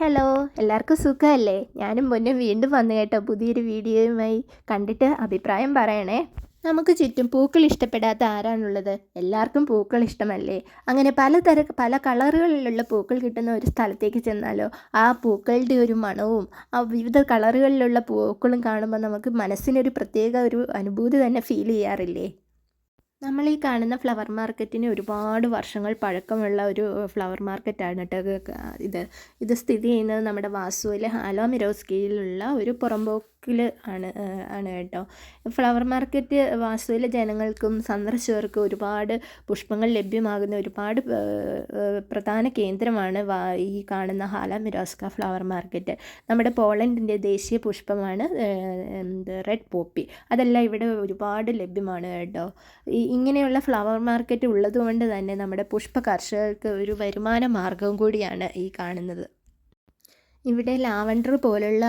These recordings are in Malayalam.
ഹലോ, എല്ലാവർക്കും സുഖമല്ലേ? ഞാനും പൊന്നും വീണ്ടും വന്നു കേട്ടോ പുതിയൊരു വീഡിയോയുമായി. കണ്ടിട്ട് അഭിപ്രായം പറയണേ. നമുക്ക് ചുറ്റും പൂക്കൾ ഇഷ്ടപ്പെടാത്ത ആരാണുള്ളത്? എല്ലാവർക്കും പൂക്കൾ ഇഷ്ടമല്ലേ? അങ്ങനെ പല കളറുകളിലുള്ള പൂക്കൾ കിട്ടുന്ന ഒരു സ്ഥലത്തേക്ക് ചെന്നാലോ, ആ പൂക്കളുടെ ഒരു മണവും ആ വിവിധ കളറുകളിലുള്ള പൂക്കളും കാണുമ്പോൾ നമുക്ക് മനസ്സിനൊരു പ്രത്യേക ഒരു അനുഭൂതി തന്നെ ഫീൽ ചെയ്യാറില്ലേ? നമ്മൾ ഈ കാണുന്ന ഫ്ലവർ മാർക്കറ്റിന് ഒരുപാട് വർഷങ്ങൾ പഴക്കമുള്ള ഒരു ഫ്ലവർ മാർക്കറ്റാണ് കേട്ടോ ഇത്. ഇത് സ്ഥിതി ചെയ്യുന്നത് നമ്മുടെ വാസുവിലെ ഹാലോ മിറോസ്കിയിലുള്ള ഒരു പുറമ്പോക്കിൽ ആണ് കേട്ടോ. ഫ്ലവർ മാർക്കറ്റ് വാസുവിലെ ജനങ്ങൾക്കും സന്ദർശകർക്കും ഒരുപാട് പുഷ്പങ്ങൾ ലഭ്യമാകുന്ന ഒരുപാട് പ്രധാന കേന്ദ്രമാണ് ഈ കാണുന്ന ഹാല മിറോസ്ക ഫ്ലവർ മാർക്കറ്റ്. നമ്മുടെ പോളണ്ടിൻ്റെ ദേശീയ പുഷ്പമാണ് റെഡ് പോപ്പി. അതെല്ലാം ഇവിടെ ഒരുപാട് ലഭ്യമാണ് കേട്ടോ. ഇങ്ങനെയുള്ള ഫ്ലവർ മാർക്കറ്റ് ഉള്ളതുകൊണ്ട് തന്നെ നമ്മുടെ പുഷ്പ കർഷകർക്ക് ഒരു വരുമാന മാർഗവും കൂടിയാണ് ഈ കാണുന്നത്. ഇവിടെ ലാവൻഡർ പോലുള്ള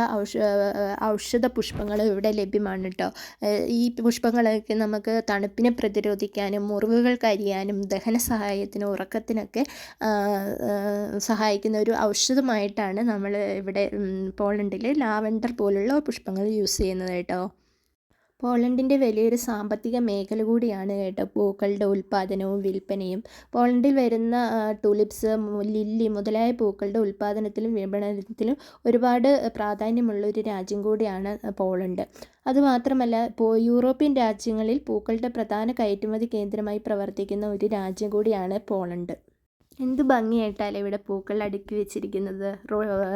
ഔഷധ പുഷ്പങ്ങൾ ഇവിടെ ലഭ്യമാണ് കേട്ടോ. ഈ പുഷ്പങ്ങളൊക്കെ നമുക്ക് തണുപ്പിനെ പ്രതിരോധിക്കാനും മുറിവുകൾ കരിയാനും ദഹന സഹായത്തിനും ഉറക്കത്തിനൊക്കെ സഹായിക്കുന്ന ഒരു ഔഷധമായിട്ടാണ് നമ്മൾ ഇവിടെ പോളണ്ടിൽ ലാവൻഡർ പോലുള്ള പുഷ്പങ്ങൾ യൂസ് ചെയ്യുന്നത് കേട്ടോ. പോളണ്ടിൻ്റെ വലിയൊരു സാമ്പത്തിക മേഖല കൂടിയാണ് കേട്ടോ പൂക്കളുടെ ഉൽപ്പാദനവും വിൽപ്പനയും. പോളണ്ടിൽ വരുന്ന ടുലിപ്സ്, ലില്ലി മുതലായ പൂക്കളുടെ ഉൽപ്പാദനത്തിലും വിപണനത്തിലും ഒരുപാട് പ്രാധാന്യമുള്ള ഒരു രാജ്യം കൂടിയാണ് പോളണ്ട്. അതുമാത്രമല്ല യൂറോപ്യൻ രാജ്യങ്ങളിൽ പൂക്കളുടെ പ്രധാന കയറ്റുമതി കേന്ദ്രമായി പ്രവർത്തിക്കുന്ന ഒരു രാജ്യം കൂടിയാണ് പോളണ്ട്. എന്ത് ഭംഗിയായിട്ടല്ലേ ഇവിടെ പൂക്കൾ അടുക്കി വെച്ചിരിക്കുന്നത്.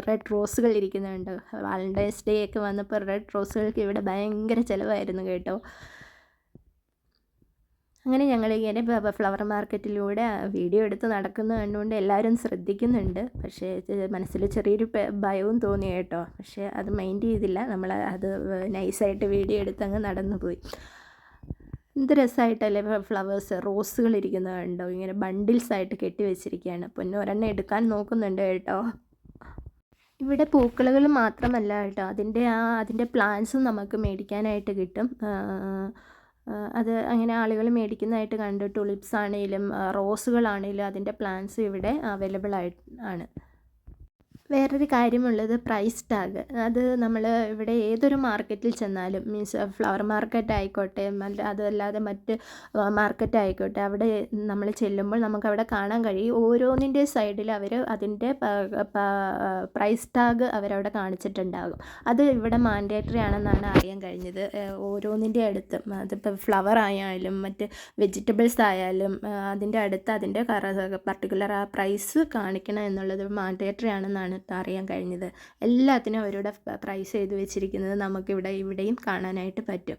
റെഡ് റോസുകൾ ഇരിക്കുന്നുണ്ട്. വാലൻറ്റൈൻസ് ഡേ ഒക്കെ വന്നപ്പോൾ റെഡ് റോസുകൾക്ക് ഇവിടെ ഭയങ്കര ചിലവായിരുന്നു കേട്ടോ. അങ്ങനെ ഞങ്ങളിങ്ങനെ ഫ്ലവർ മാർക്കറ്റിലൂടെ വീഡിയോ എടുത്ത് നടക്കുന്നത് കണ്ടുകൊണ്ട് എല്ലാവരും ശ്രദ്ധിക്കുന്നുണ്ട്. പക്ഷേ മനസ്സിൽ ചെറിയൊരു ഭയവും തോന്നി കേട്ടോ. പക്ഷേ അത് മൈൻഡ് ചെയ്തില്ല. നമ്മൾ അത് നൈസായിട്ട് വീഡിയോ എടുത്ത് അങ്ങ് നടന്നു പോയി. എന്ത് രസമായിട്ടല്ലേ ഫ്ലവേഴ്സ്, റോസുകൾ ഇരിക്കുന്നത് കണ്ടോ? ഇങ്ങനെ ബണ്ടിൽസായിട്ട് കെട്ടി വെച്ചിരിക്കുകയാണ്. പൊന്നു ഒരെണ്ണം എടുക്കാൻ നോക്കുന്നുണ്ട് കേട്ടോ. ഇവിടെ പൂക്കളുകൾ മാത്രമല്ല കേട്ടോ, അതിൻ്റെ പ്ലാന്റ്സും നമുക്ക് മേടിക്കാനായിട്ട് കിട്ടും. അത് അങ്ങനെ ആളുകൾ മേടിക്കുന്നതായിട്ട് കണ്ടു. ടുലിപ്സ് ആണെങ്കിലും റോസുകളാണെങ്കിലും അതിൻ്റെ പ്ലാന്റ്സ് ഇവിടെ അവൈലബിൾ ആണ്. വേറൊരു കാര്യമുള്ളത് പ്രൈസ് ടാഗ്. അത് നമ്മൾ ഇവിടെ ഏതൊരു മാർക്കറ്റിൽ ചെന്നാലും, മീൻസ് ഫ്ലവർ മാർക്കറ്റ് ആയിക്കോട്ടെ അതല്ലാതെ മറ്റ് മാർക്കറ്റ് ആയിക്കോട്ടെ, അവിടെ നമ്മൾ ചെല്ലുമ്പോൾ നമുക്കവിടെ കാണാൻ കഴിയും ഓരോന്നിൻ്റെ സൈഡിൽ അവർ അതിൻ്റെ പ്രൈസ് ടാഗ് അവരവിടെ കാണിച്ചിട്ടുണ്ടാകും. അത് ഇവിടെ മാൻഡേറ്ററി ആണെന്നാണ് അറിയാൻ കഴിഞ്ഞത്. ഓരോന്നിൻ്റെ അടുത്തും അതിപ്പോൾ ഫ്ലവർ ആയാലും മറ്റ് വെജിറ്റബിൾസ് ആയാലും അതിൻ്റെ അടുത്ത് അതിൻ്റെ പർട്ടിക്കുലർ ആ പ്രൈസ് കാണിക്കണം എന്നുള്ളത് മാൻഡേറ്ററി ആണെന്നാണ് അറിയാൻ കഴിഞ്ഞത്. എല്ലാത്തിനും അവരുടെ പ്രൈസ് എഴുതി വെച്ചിരിക്കുന്നത് ഇവിടെയും കാണാനായിട്ട് പറ്റും.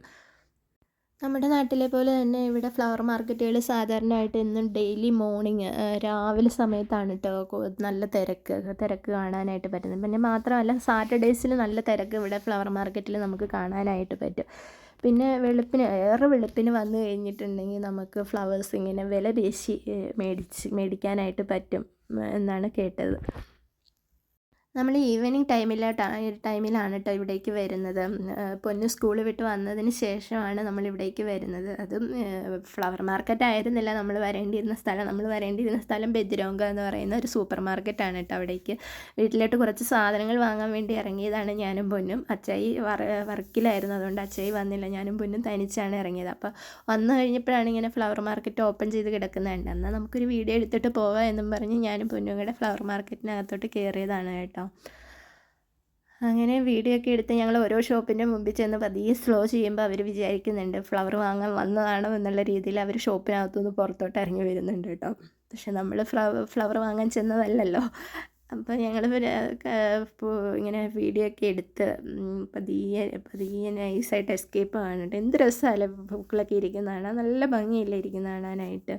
നമ്മുടെ നാട്ടിലെ പോലെ തന്നെ ഇവിടെ ഫ്ലവർ മാർക്കറ്റുകൾ സാധാരണയായിട്ട് എന്നും ഡെയിലി മോർണിംഗ് രാവിലെ സമയത്താണ് കേട്ടോ നല്ല തിരക്ക് കാണാനായിട്ട് പറ്റുന്നത്. പിന്നെ മാത്രമല്ല സാറ്റർഡേയ്സിൽ നല്ല തിരക്ക് ഇവിടെ ഫ്ലവർ മാർക്കറ്റിൽ നമുക്ക് കാണാനായിട്ട് പറ്റും. പിന്നെ വെളുപ്പിന് വന്നു കഴിഞ്ഞിട്ടുണ്ടെങ്കിൽ നമുക്ക് ഫ്ലവേഴ്സ് ഇങ്ങനെ വില പേശി മേടിക്കാനായിട്ട് പറ്റും എന്നാണ് കേട്ടത്. നമ്മൾ ഈവനിങ് ടൈമിലാണ് കേട്ടോ ഇവിടേക്ക് വരുന്നത്. പൊന്നു സ്കൂൾ വിട്ട് വന്നതിന് ശേഷമാണ് നമ്മൾ ഇവിടേക്ക് വരുന്നത്. അതും ഫ്ലവർ മാർക്കറ്റ് ആയിരുന്നില്ല നമ്മൾ വരേണ്ടിയിരുന്ന സ്ഥലം ബെദ്രോങ്ക എന്ന് പറയുന്ന ഒരു സൂപ്പർ മാർക്കറ്റാണ് കേട്ടോ. അവിടേക്ക് വീട്ടിലോട്ട് കുറച്ച് സാധനങ്ങൾ വാങ്ങാൻ വേണ്ടി ഇറങ്ങിയതാണ് ഞാനും പൊന്നും. അച്ചായി വർക്കിലായിരുന്നു, അതുകൊണ്ട് അച്ചായി വന്നില്ല. ഞാനും പൊന്നും തനിച്ചാണ് ഇറങ്ങിയത്. അപ്പോൾ വന്നു കഴിഞ്ഞപ്പോഴാണ് ഇങ്ങനെ ഫ്ലവർ മാർക്കറ്റ് ഓപ്പൺ ചെയ്ത് കിടക്കുന്നുണ്ട്. എന്നാൽ നമുക്കൊരു വീഡിയോ എടുത്തിട്ട് പോവാം എന്നും പറഞ്ഞ് ഞാനും പൊന്നും കൂടെ ഫ്ലവർ മാർക്കറ്റിനകത്തോട്ട് കയറിയതാണ് കേട്ടോ. അങ്ങനെ വീഡിയോ ഒക്കെ എടുത്ത് ഞങ്ങൾ ഓരോ ഷോപ്പിൻ്റെ മുമ്പിൽ ചെന്ന് പതിയെ സ്ലോ ചെയ്യുമ്പോൾ അവർ വിചാരിക്കുന്നുണ്ട് ഫ്ലവർ വാങ്ങാൻ വന്നതാണോ എന്നുള്ള രീതിയിൽ അവർ ഷോപ്പിനകത്തുനിന്ന് പുറത്തോട്ട് ഇറങ്ങി വരുന്നുണ്ട് കേട്ടോ. പക്ഷെ നമ്മൾ ഫ്ലവർ വാങ്ങാൻ ചെന്നതല്ലല്ലോ. അപ്പോൾ ഞങ്ങൾ ഇങ്ങനെ വീഡിയോ ഒക്കെ എടുത്ത് പതിയെ നൈസായിട്ട് എസ്കേപ്പ് കാണുന്നുണ്ട്. എന്ത് രസമല്ലേ പൂക്കളൊക്കെ ഇരിക്കുന്നതാണ്, നല്ല ഭംഗിയില്ലേ ഇരിക്കുന്ന കാണാനായിട്ട്.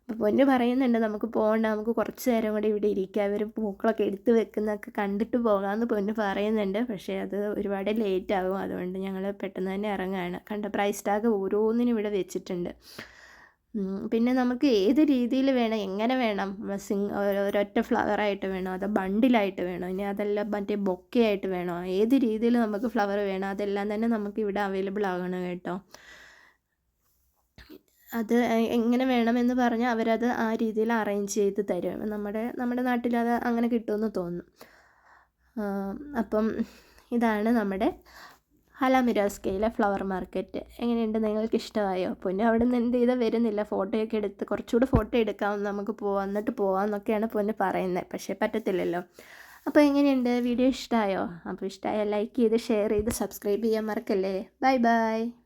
അപ്പോൾ പൊന്ന് പറയുന്നുണ്ട് നമുക്ക് പോകണ്ട, നമുക്ക് കുറച്ച് നേരം കൂടി ഇവിടെ ഇരിക്കുക, അവർ പൂക്കളൊക്കെ എടുത്ത് വെക്കുന്നതൊക്കെ കണ്ടിട്ട് പോകാമെന്ന് പൊന്ന് പറയുന്നുണ്ട്. പക്ഷേ അത് ഒരുപാട് ലേറ്റ് ആകും, അതുകൊണ്ട് ഞങ്ങൾ പെട്ടെന്ന് തന്നെ ഇറങ്ങുകയാണ്. കണ്ട പ്രൈസ് ടാഗ് ഓരോന്നിനും ഇവിടെ വെച്ചിട്ടുണ്ട്. പിന്നെ നമുക്ക് ഏത് രീതിയിൽ വേണം, എങ്ങനെ വേണം, ഒരൊറ്റ ഫ്ലവറായിട്ട് വേണോ അതോ ബണ്ടിലായിട്ട് വേണോ, ഇനി അതെല്ലാം മറ്റേ ബൊക്കെ ആയിട്ട് വേണോ, ഏത് രീതിയിൽ നമുക്ക് ഫ്ലവർ വേണോ അതെല്ലാം തന്നെ നമുക്ക് ഇവിടെ അവൈലബിൾ ആകണം കേട്ടോ. അത് എങ്ങനെ വേണമെന്ന് പറഞ്ഞാൽ അവരത് ആ രീതിയിൽ അറേഞ്ച് ചെയ്ത് തരും. നമ്മുടെ നാട്ടിൽ അത് അങ്ങനെ കിട്ടുമെന്ന് തോന്നുന്നു. അപ്പം ഇതാണ് നമ്മുടെ ഹലാമിരാസ്കയിലെ ഫ്ലവർ മാർക്കറ്റ്. എങ്ങനെയുണ്ട്, നിങ്ങൾക്ക് ഇഷ്ടമായോ? പൊന്നു അവിടെ നിന്ന് എന്ത് ചെയ്താൽ വരുന്നില്ല, ഫോട്ടോയൊക്കെ എടുത്ത് കുറച്ചുകൂടെ ഫോട്ടോ എടുക്കാം, നമുക്ക് പോവാം, എന്നിട്ട് പോവാമെന്നൊക്കെയാണ് പൊന്നു പറയുന്നത്. പക്ഷേ പറ്റത്തില്ലല്ലോ. അപ്പോൾ എങ്ങനെയുണ്ട്, വീഡിയോ ഇഷ്ടമായോ? അപ്പോൾ ഇഷ്ടമായാൽ ലൈക്ക് ചെയ്ത് ഷെയർ ചെയ്ത് സബ്സ്ക്രൈബ് ചെയ്യാൻ മറക്കല്ലേ. Bye bye.